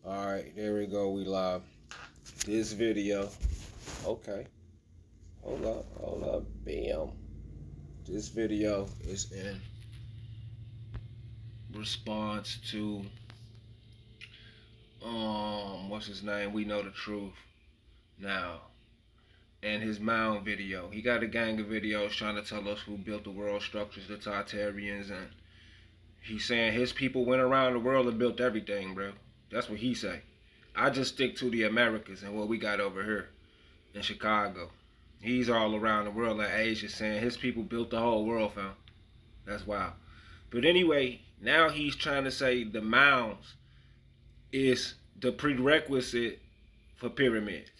Alright, there we go. We live. This video. Okay. Hold up. Bam. This video is in response to what's his name? We Know the Truth now. And his mound video. He got a gang of videos trying to tell us who built the world structures, the Tartarians, and he's saying his people went around the world and built everything, bro. That's what he say. I just stick to the Americas and what we got over here in Chicago. He's all around the world like Asia saying his people built the whole world, fam. That's wild. But anyway, now he's trying to say the mounds is the prerequisite for pyramids.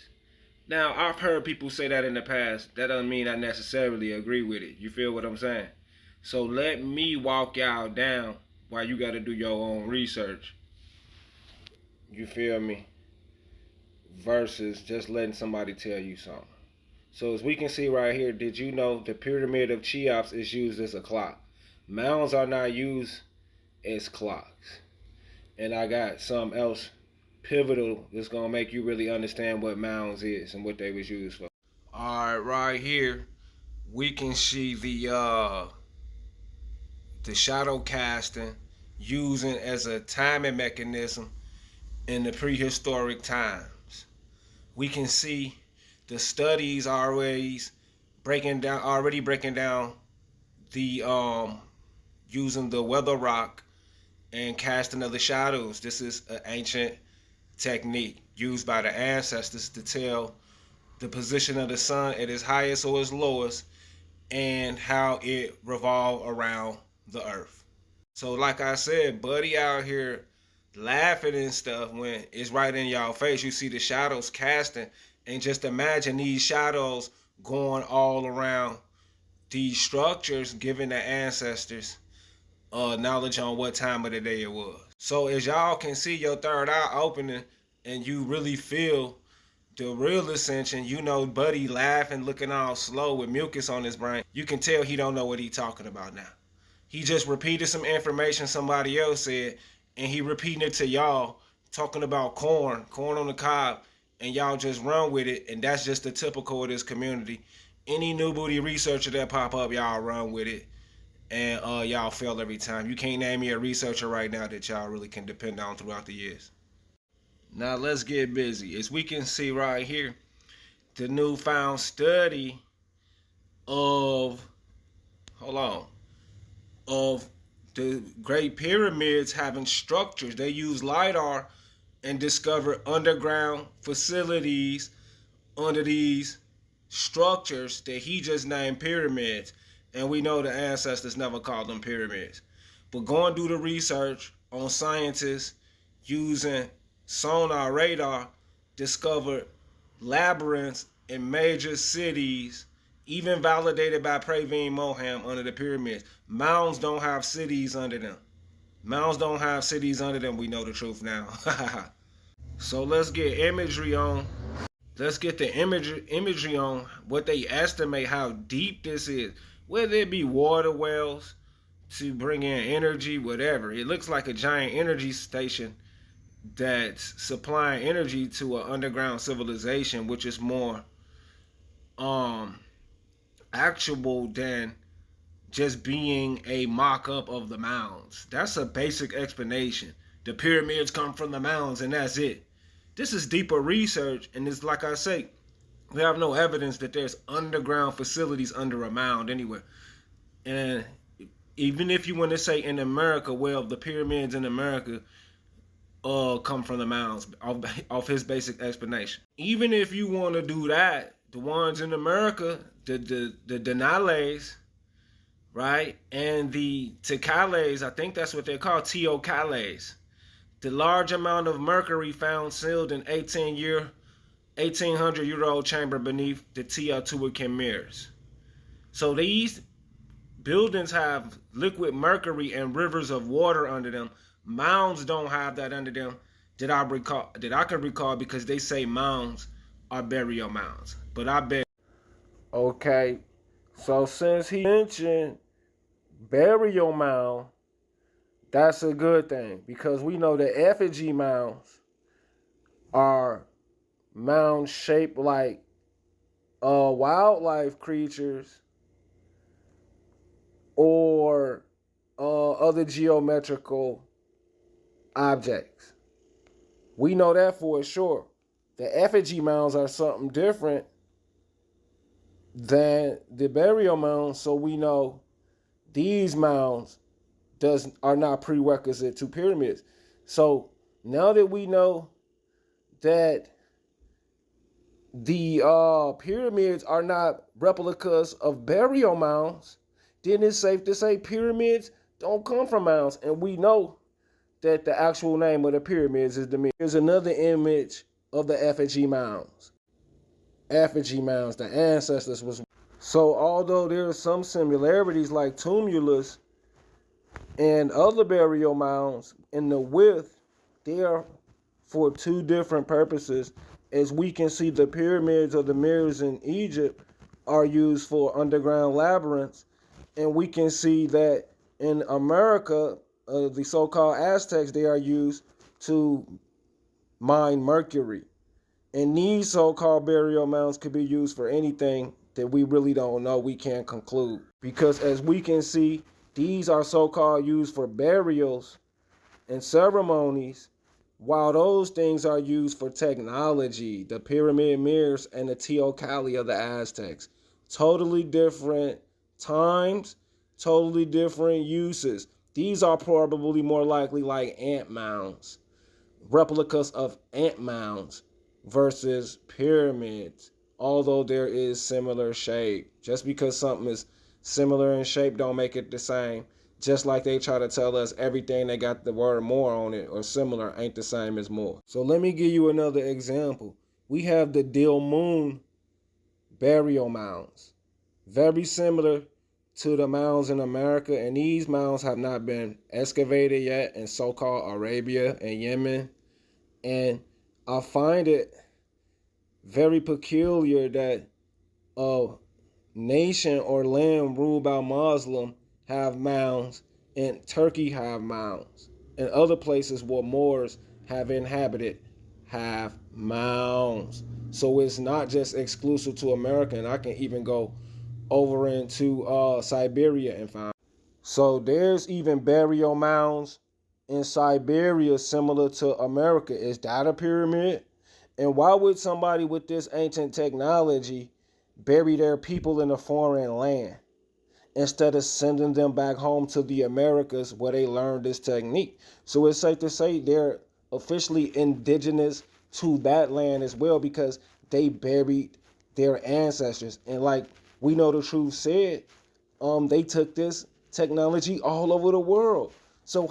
Now, I've heard people say that in the past. That doesn't mean I necessarily agree with it. You feel what I'm saying? So let me walk y'all down while you got to do your own research. You feel me? Versus just letting somebody tell you something. So as we can see right here, did you know the pyramid of Cheops is used as a clock? Mounds are not used as clocks. And I got something else pivotal that's gonna make you really understand what mounds is and what they was used for. Alright, right here we can see the shadow casting using as a timing mechanism in the prehistoric times. We can see the studies already breaking down the using the weather rock and casting of the shadows. This is an ancient technique used by the ancestors to tell the position of the sun at its highest or its lowest and how it revolves around the earth. So like I said, buddy out here laughing and stuff when it's right in y'all face. You see the shadows casting, and just imagine these shadows going all around these structures, giving the ancestors knowledge on what time of the day it was. So as y'all can see your third eye opening and you really feel the real ascension, you know buddy laughing, looking all slow with mucus on his brain. You can tell he don't know what he talking about now. He just repeated some information somebody else said, and he repeating it to y'all, talking about corn on the cob, and y'all just run with it, and that's just the typical of this community. Any new booty researcher that pop up, y'all run with it, and y'all fail every time. You can't name me a researcher right now that y'all really can depend on throughout the years. Now let's get busy. As we can see right here, the newfound study of, hold on, of the Great Pyramids having structures. They use LiDAR and discover underground facilities under these structures that he just named pyramids. And we know the ancestors never called them pyramids. But going through the research on scientists using sonar radar discovered labyrinths in major cities, even validated by Praveen Moham under the pyramids. Mounds don't have cities under them. Mounds don't have cities under them. We know the truth now. So let's get imagery on. Let's get the imagery on what they estimate how deep this is. Whether it be water wells to bring in energy, whatever. It looks like a giant energy station that's supplying energy to an underground civilization, which is more actual than just being a mock-up of the mounds. That's a basic explanation. The pyramids come from the mounds and that's it. This is deeper research, and it's like I say, we have no evidence that there's underground facilities under a mound anywhere. And even if you want to say in America, well, the pyramids in America come from the mounds off his basic explanation. Even if you want to do that, the ones in America, the Denales, right, and the Tikales, I think that's what they're called, Teocalles. The large amount of mercury found sealed in 1800-year-old chamber beneath the Teotihuacan mirrors. So these buildings have liquid mercury and rivers of water under them. Mounds don't have that under them that I can recall, because they say mounds are burial mounds. But I bet. Okay, so since he mentioned burial mound, that's a good thing, because we know the effigy mounds are mounds shaped like wildlife creatures or other geometrical objects. We know that for sure. The effigy mounds are something different than the burial mounds, so we know these mounds are not prerequisite to pyramids. So now that we know that the pyramids are not replicas of burial mounds, then it's safe to say pyramids don't come from mounds. And we know that the actual name of the pyramids is the Myrs. Here's another image of the effigy mounds. Effigy mounds, the ancestors was. So although there are some similarities like tumulus and other burial mounds in the width, they are for two different purposes. As we can see, the pyramids of the Myrs in Egypt are used for underground labyrinths, and we can see that in America, the so-called Aztecs, they are used to mine mercury. And these so-called burial mounds could be used for anything that we really don't know. We can't conclude. Because as we can see, these are so-called used for burials and ceremonies, while those things are used for technology, the pyramid mirrors and the teocalli of the Aztecs. Totally different times, totally different uses. These are probably more likely like ant mounds, replicas of ant mounds versus pyramids, although there is similar shape. Just because something is similar in shape don't make it the same. Just like they try to tell us everything they got the word more on it or similar ain't the same as more. So let me give you another example. We have the Dil Moon burial mounds. Very similar to the mounds in America, and these mounds have not been excavated yet in so-called Arabia and Yemen. And I find it very peculiar that a nation or land ruled by Muslim have mounds, and Turkey have mounds, and other places where Moors have inhabited have mounds. So it's not just exclusive to America, and I can even go over into Siberia and find. So there's even burial mounds in Siberia similar to America. Is that a pyramid? And why would somebody with this ancient technology bury their people in a foreign land instead of sending them back home to the Americas where they learned this technique? So it's safe to say they're officially indigenous to that land as well because they buried their ancestors. And like we know the truth said, they took this technology all over the world. So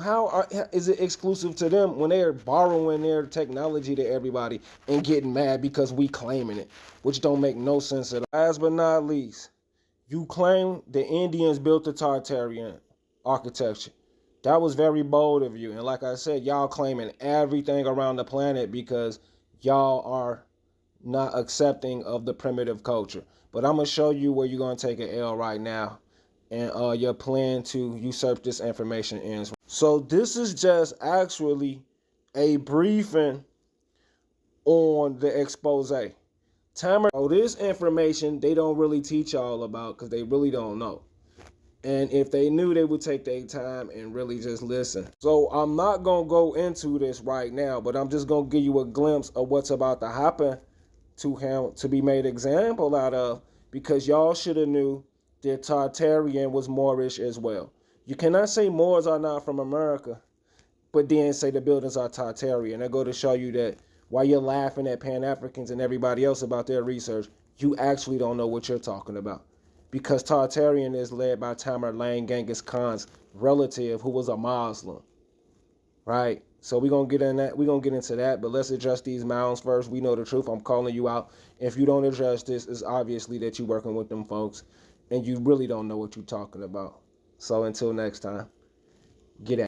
is it exclusive to them when they're borrowing their technology to everybody and getting mad because we claiming it, which don't make no sense at all. Last but not least, you claim the Indians built the Tartarian architecture. That was very bold of you. And like I said, y'all claiming everything around the planet because y'all are not accepting of the primitive culture. But I'm going to show you where you're going to take an L right now. And your plan to usurp this information ends. So this is just actually a briefing on the expose. So this information they don't really teach y'all about because they really don't know. And if they knew, they would take their time and really just listen. So I'm not going to go into this right now, but I'm just going to give you a glimpse of what's about to happen to him to be made example out of, because y'all should have knew that Tartarian was Moorish as well. You cannot say Moors are not from America, but then say the buildings are Tartarian. I go to show you that while you're laughing at Pan-Africans and everybody else about their research, you actually don't know what you're talking about. Because Tartarian is led by Tamerlane, Genghis Khan's relative, who was a Muslim. Right? So we're gonna get in that. We're gonna get into that, but let's address these mounds first. We know the truth. I'm calling you out. If you don't address this, it's obviously that you're working with them folks and you really don't know what you're talking about. So until next time, get out.